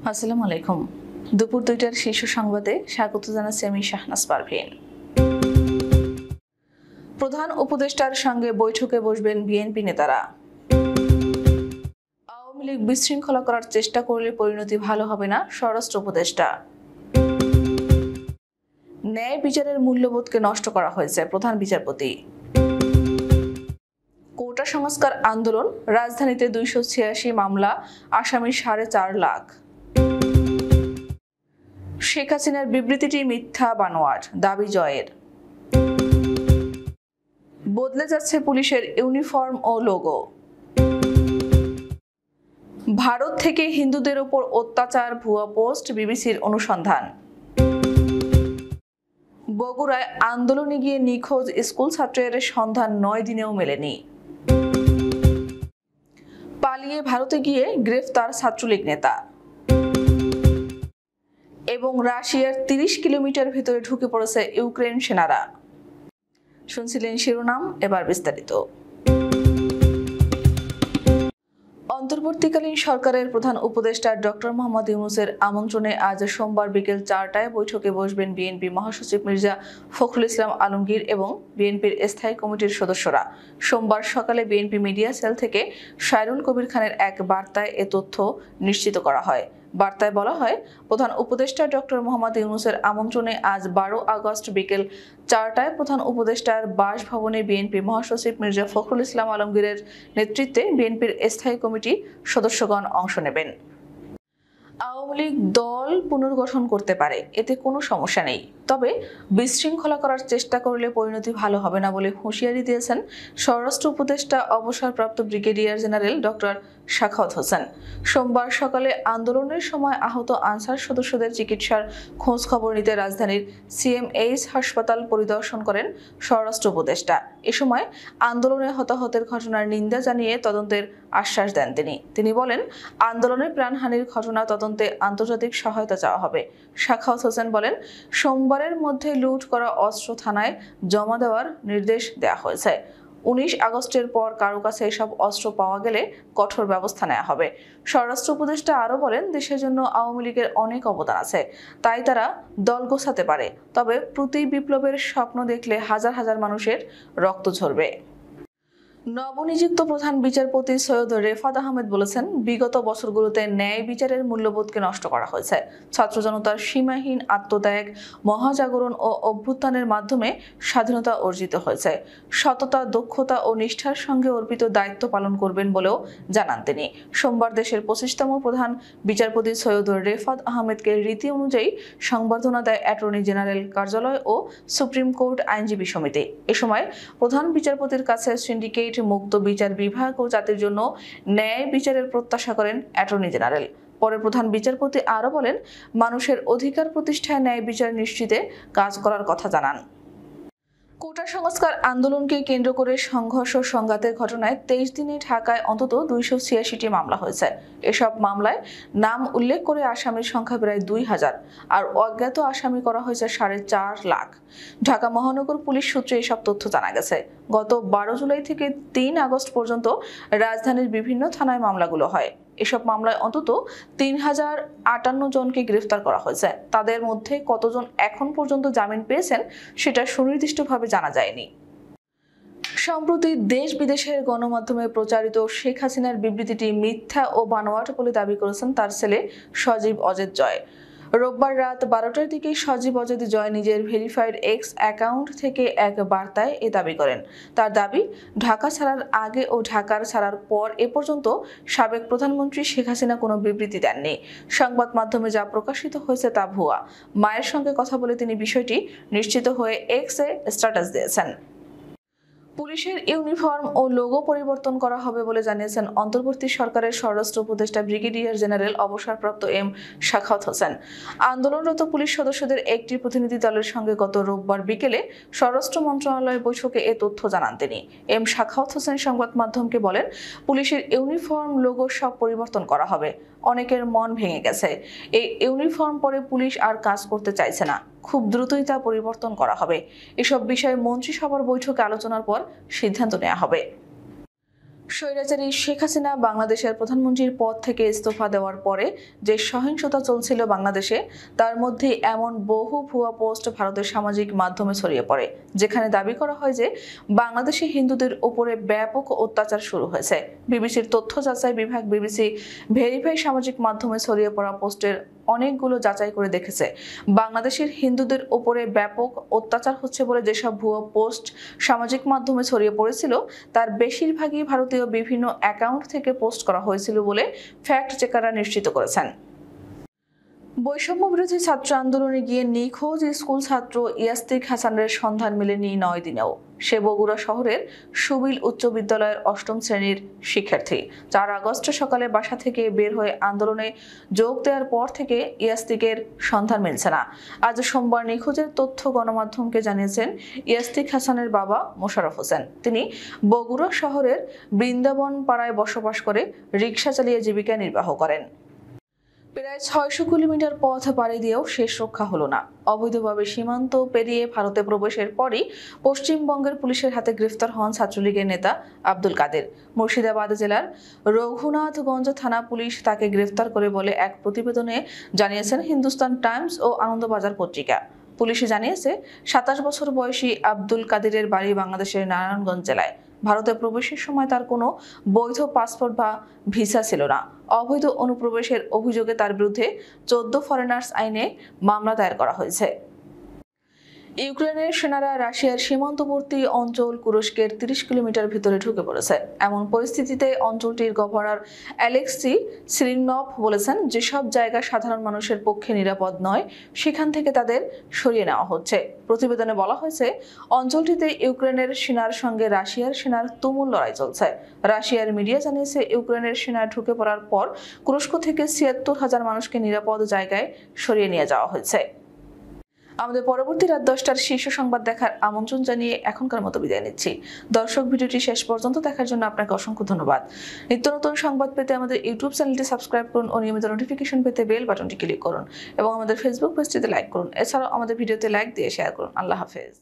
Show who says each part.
Speaker 1: আসসালামু আলাইকুম। দুপুর 2টার শীর্ষ সংবাদে স্বাগত জানাচ্ছি আমি শাহনাজ পারভীন। প্রধান উপদেষ্টার সঙ্গে বৈঠকে বসবেন বিএনপি নেতারা। আওয়ামী লীগ বিশৃঙ্খলা করার চেষ্টা করলে পরিণতি ভালো হবে না, স্বরাষ্ট্র উপদেষ্টা। ন্যায় বিচারের মূল্যবোধকে নষ্ট করা হয়েছে, প্রধান বিচারপতি। কোটা সংস্কার আন্দোলন, রাজধানীতে 286 মামলা, আসামি 4.5 লাখ। শেখ হাসিনার বিবৃতিটি মিথ্যা বানোয়াট, দাবি জয়ের। বদলে যাচ্ছে পুলিশের ইউনিফর্ম ও লোগো। ভারত থেকে হিন্দুদের ওপর অত্যাচার, ভুয়া পোস্ট, বিবিসির অনুসন্ধান। বগুড়ায় আন্দোলনে গিয়ে নিখোঁজ স্কুল ছাত্রের সন্ধান 9 দিনেও মেলেনি। পালিয়ে ভারতে গিয়ে গ্রেফতার ছাত্রলীগ নেতা। এবং রাশিয়ার 30 কিলোমিটার ভেতরে ঢুকে পড়েছে ইউক্রেন সেনারা। শুনছিলেন শিরোনাম, এবার বিস্তারিত। অন্তর্বর্তীকালীন সরকারের প্রধান উপদেষ্টা ডক্টর মোহাম্মদ ইউনূসের আমন্ত্রণে আজ সোমবার বিকেল 4টায় বৈঠকে বসবেন বিএনপি মহাসচিব মির্জা ফখরুল ইসলাম আলমগীর এবং বিএনপির স্থায়ী কমিটির সদস্যরা। সোমবার সকালে বিএনপি মিডিয়া সেল থেকে সায়রুল কবির খানের এক বার্তায় এ তথ্য নিশ্চিত করা হয়। বার্তায় বলা হয়, প্রধান উপদেষ্টা ডক্টর মোহাম্মদ ইউনূসের আমন্ত্রণে আজ 12 আগস্ট বিকেল 4টায় প্রধান উপদেষ্টার বাসভবনে বিএনপি মহাসচিব মির্জা ফখরুল ইসলাম আলমগীরের নেতৃত্বে বিএনপির স্থায়ী কমিটি সদস্যগণ অংশ নেবেন। আওয়ামী লীগ দল পুনর্গঠন করতে পারে, এতে কোনো সমস্যা নেই, তবে বিশৃঙ্খলা করার চেষ্টা করলে পরিণতি ভালো হবে না বলে হুঁশিয়ারি দিয়েছেন স্বরাষ্ট্র উপদেষ্টা অবসরপ্রাপ্ত brigadier general doctor Sakhawat Hossain. সোমবার সকালে আন্দোলনের সময় আহত আনসার সদস্যদের চিকিৎসার খোঁজ খবর নিতে রাজধানীর সিএমএইচ হাসপাতাল পরিদর্শন করেন স্বরাষ্ট্র উপদেষ্টা। এ সময় আন্দোলনে হতাহতের ঘটনার নিন্দা জানিয়ে তদন্তের আশ্বাস দেন তিনি বলেন, আন্দোলনে প্রাণহানির ঘটনা তদন্তে আন্তর্জাতিক সহায়তা চাওয়া হবে। সাখাওয়াত হোসেন বলেন, সোমবারের মধ্যে লুট করা অস্ত্র থানায় জমা দেওয়ার নির্দেশ দেওয়া হয়েছে। 19 আগস্টের পর কারো কাছে এসব অস্ত্র পাওয়া গেলে কঠোর ব্যবস্থা নেওয়া হবে। স্বরাষ্ট্র উপদেষ্টা আরও বলেন, দেশের জন্য আওয়ামী লীগের অনেক অবদান আছে, তাই তারা দল গোছাতে পারে, তবে প্রতি বিপ্লবের স্বপ্ন দেখলে হাজার হাজার মানুষের রক্ত ঝরবে। নবনিযুক্ত প্রধান বিচারপতি সৈয়দ রেফাত আহমেদ বলেছেন, বিগত বছরগুলোতে ন্যায় বিচারের মূল্যবোধকে নষ্ট করা হয়েছে। ছাত্র জনতার সীমাহীন আত্মত্যাগ, মহাজাগরণ ও অভ্যুত্থানের মাধ্যমে স্বাধীনতা অর্জিত হয়েছে। সততা, দক্ষতা ও নিষ্ঠার সঙ্গে অর্পিত দায়িত্ব পালন করবেন বলেও জানান তিনি। সোমবার দেশের 25তম প্রধান বিচারপতি সৈয়দ রেফাত আহমেদকে রীতি অনুযায়ী সংবর্ধনা দেয় অ্যাটর্নি জেনারেল কার্যালয় ও সুপ্রিম কোর্ট আইনজীবী সমিতি। এ সময় প্রধান বিচারপতির কাছে সিন্ডিকেট, মুক্ত বিচার বিভাগ ও জাতির জন্য ন্যায় বিচারের প্রত্যাশা করেন অ্যাটর্নি জেনারেল। পরে প্রধান বিচারপতি আরও বলেন, মানুষের অধিকার প্রতিষ্ঠায় ন্যায় বিচার নিশ্চিতে কাজ করার কথা জানান। কোটা সংস্কার আন্দোলনকে কেন্দ্র করে সংঘর্ষ সংঘাতের ঘটনায় 23 দিনে ঢাকায় অন্তত 286টি মামলা হয়েছে। এসব মামলায় নাম উল্লেখ করে আসামির সংখ্যা প্রায় 2000 আর অজ্ঞাত আসামি করা হয়েছে 4.5 লাখ। ঢাকা মহানগর পুলিশ সূত্রে এসব তথ্য জানা গেছে। গত 12 জুলাই থেকে 3 আগস্ট পর্যন্ত রাজধানীর বিভিন্ন থানায় মামলাগুলো হয়। এসব মামলায় অন্তত 3058 জনকে গ্রেফতার করা হয়েছে। তাদের মধ্যে কতজন এখন পর্যন্ত জামিন পেয়েছেন সেটা সুনির্দিষ্টভাবে জানা যায়নি। সম্প্রতি দেশ বিদেশের গণমাধ্যমে প্রচারিত শেখ হাসিনার বিবৃতিটি মিথ্যা ও বানোয়াট বলে দাবি করেছেন তার ছেলে সজীব অজেদ জয়। রোববার রাত 12টার দিকে সজীব অজেদ জয় নিজের ভেরিফাইড এক্স অ্যাকাউন্ট থেকে এক বার্তায় এ দাবি করেন। তার দাবি, ঢাকা ছাড়ার আগে ও ঢাকার ছাড়ার পর এ পর্যন্ত সাবেক প্রধানমন্ত্রী শেখ হাসিনা কোনো বিবৃতি দেননি। সংবাদ মাধ্যমে যা প্রকাশিত হয়েছে তা ভুয়া। মায়ের সঙ্গে কথা বলে তিনি বিষয়টি নিশ্চিত হয়ে এক্সে স্ট্যাটাস দিয়েছেন। পুলিশের ইউনিফর্ম ও লোগো পরিবর্তন করা হবে বলে জানিয়েছেন অন্তর্বর্তী সরকারের স্বরাষ্ট্র উপদেষ্টা ব্রিগেডিয়ার জেনারেল অবসরপ্রাপ্ত এম সাখাওয়াত হোসেন। আন্দোলনরত পুলিশ সদস্যদের একটি প্রতিনিধি দলের সঙ্গে গত রোববার বিকেলে স্বরাষ্ট্র মন্ত্রণালয়ের বৈঠকে এ তথ্য জানান তিনি। এম সাখাওয়াত হোসেন সংবাদ মাধ্যমকে বলেন, পুলিশের ইউনিফর্ম, লোগো সব পরিবর্তন করা হবে। অনেকের মন ভেঙে গেছে। এই ইউনিফর্ম পরে পুলিশ আর কাজ করতে চাইছে না। খুব দ্রুতই তা পরিবর্তন করা হবে। এসব বিষয়ে মন্ত্রিসভার বৈঠকে আলোচনার পর সিদ্ধান্ত নেওয়া হবে। স্বৈরাচারী শেখ হাসিনা বাংলাদেশের প্রধানমন্ত্রীর পদ থেকে ইস্তফা দেওয়ার পরে যে সহিংসতা চলছিল বাংলাদেশে, তার মধ্যে এমন বহু ভুয়া পোস্ট ভারতের সামাজিক মাধ্যমে ছড়িয়ে পড়ে, যেখানে দাবি করা হয় যে বাংলাদেশি হিন্দুদের উপরে ব্যাপক অত্যাচার শুরু হয়েছে। বিবিসির তথ্য যাচাই বিভাগ বিবিসি ভেরিফাই সামাজিক মাধ্যমে ছড়িয়ে পড়া পোস্টের অনেকগুলো যাচাই করে দেখেছে, বাংলাদেশের হিন্দুদের উপরে ব্যাপক অত্যাচার হচ্ছে বলে যেসব ভুয়া পোস্ট সামাজিক মাধ্যমে ছড়িয়ে পড়েছিল, তার বেশিরভাগই ভারতীয় বিভিন্ন অ্যাকাউন্ট থেকে পোস্ট করা হয়েছিল বলে ফ্যাক্ট চেকাররা নিশ্চিত করেছেন। বৈষম্য বিরোধী ছাত্র আন্দোলনে গিয়ে নিখোঁজ স্কুল ছাত্র ইয়াস্তিক হাসানের সন্ধান মেলেনি 9 দিনেও। সে বগুড়া শহরের সুবিল উচ্চ বিদ্যালয়ের 8ম শ্রেণীর শিক্ষার্থী। 4 আগস্ট সকালে বাসা থেকে বের হয়ে আন্দোলনে যোগ দেওয়ার পর থেকে ইয়াস্তিকের সন্ধান মিলছে না। আজ সোমবার নিখোঁজের তথ্য গণমাধ্যমকে জানিয়েছেন ইয়াস্তিক হাসানের বাবা মোশাররফ হোসেন। তিনি বগুড়া শহরের বৃন্দাবন পাড়ায় বসবাস করে রিকশা চালিয়ে জীবিকা নির্বাহ করেন। প্রায় 600 কিলোমিটার পথ পাড়ি দিয়েও শেষ রক্ষা হলো না। অবৈধভাবে সীমান্ত পেরিয়ে ভারতে প্রবেশের পরই পশ্চিমবঙ্গের পুলিশের হাতে গ্রেফতার হন ছাত্রলীগের নেতা আব্দুল কাদের। মুর্শিদাবাদ জেলার রঘুনাথগঞ্জ থানা পুলিশ তাকে গ্রেফতার করে বলে এক প্রতিবেদনে জানিয়েছেন হিন্দুস্তান টাইমস ও আনন্দবাজার পত্রিকা। পুলিশে জানিয়েছে 27 বছর বয়সী আব্দুল কাদেরের বাড়ি বাংলাদেশের নারায়ণগঞ্জ জেলায়। ভারতে প্রবেশের সময় তার কোনো বৈধ পাসপোর্ট বা ভিসা ছিল না। অবৈধ অনুপ্রবেশের অভিযোগে তার বিরুদ্ধে 14 ফরেনার্স আইনে মামলা দায়ের করা হয়েছে। ইউক্রেনের সেনারা রাশিয়ার সীমান্তবর্তী অঞ্চল কুরস্কের 30 কিলোমিটার ভিতরে ঢুকে পড়েছে। এমন পরিস্থিতিতে অঞ্চলটির গভর্নর অ্যালেক্সি সিরিনভ বলেছেন, যেসব জায়গা সাধারণ মানুষের পক্ষে নিরাপদ নয় সেখান থেকে তাদের সরিয়ে নেওয়া হচ্ছে। প্রতিবেদনে বলা হয়েছে, অঞ্চলটিতে ইউক্রেনের সেনার সঙ্গে রাশিয়ার সেনার তুমুল লড়াই চলছে। রাশিয়ার মিডিয়া জানিয়েছে, ইউক্রেনের সেনা ঢুকে পড়ার পর কুরস্ক থেকে 76,000 মানুষকে নিরাপদ জায়গায় সরিয়ে নিয়ে যাওয়া হয়েছে। আমাদের পরবর্তী রাত 10টার শীর্ষ সংবাদ দেখার আমন্ত্রণ জানিয়ে এখনকার মতো বিদায় নিচ্ছি। দর্শক, ভিডিওটি শেষ পর্যন্ত দেখার জন্য আপনাকে অসংখ্য ধন্যবাদ। নিত্য নতুন সংবাদ পেতে আমাদের ইউটিউব চ্যানেলটি সাবস্ক্রাইব করুন ও নিয়মিত নোটিফিকেশন পেতে বেল বাটনটি ক্লিক করুন এবং আমাদের ফেসবুক পেজটিতে লাইক করুন। এছাড়াও আমাদের ভিডিওতে লাইক দিয়ে শেয়ার করুন। আল্লাহ হাফেজ।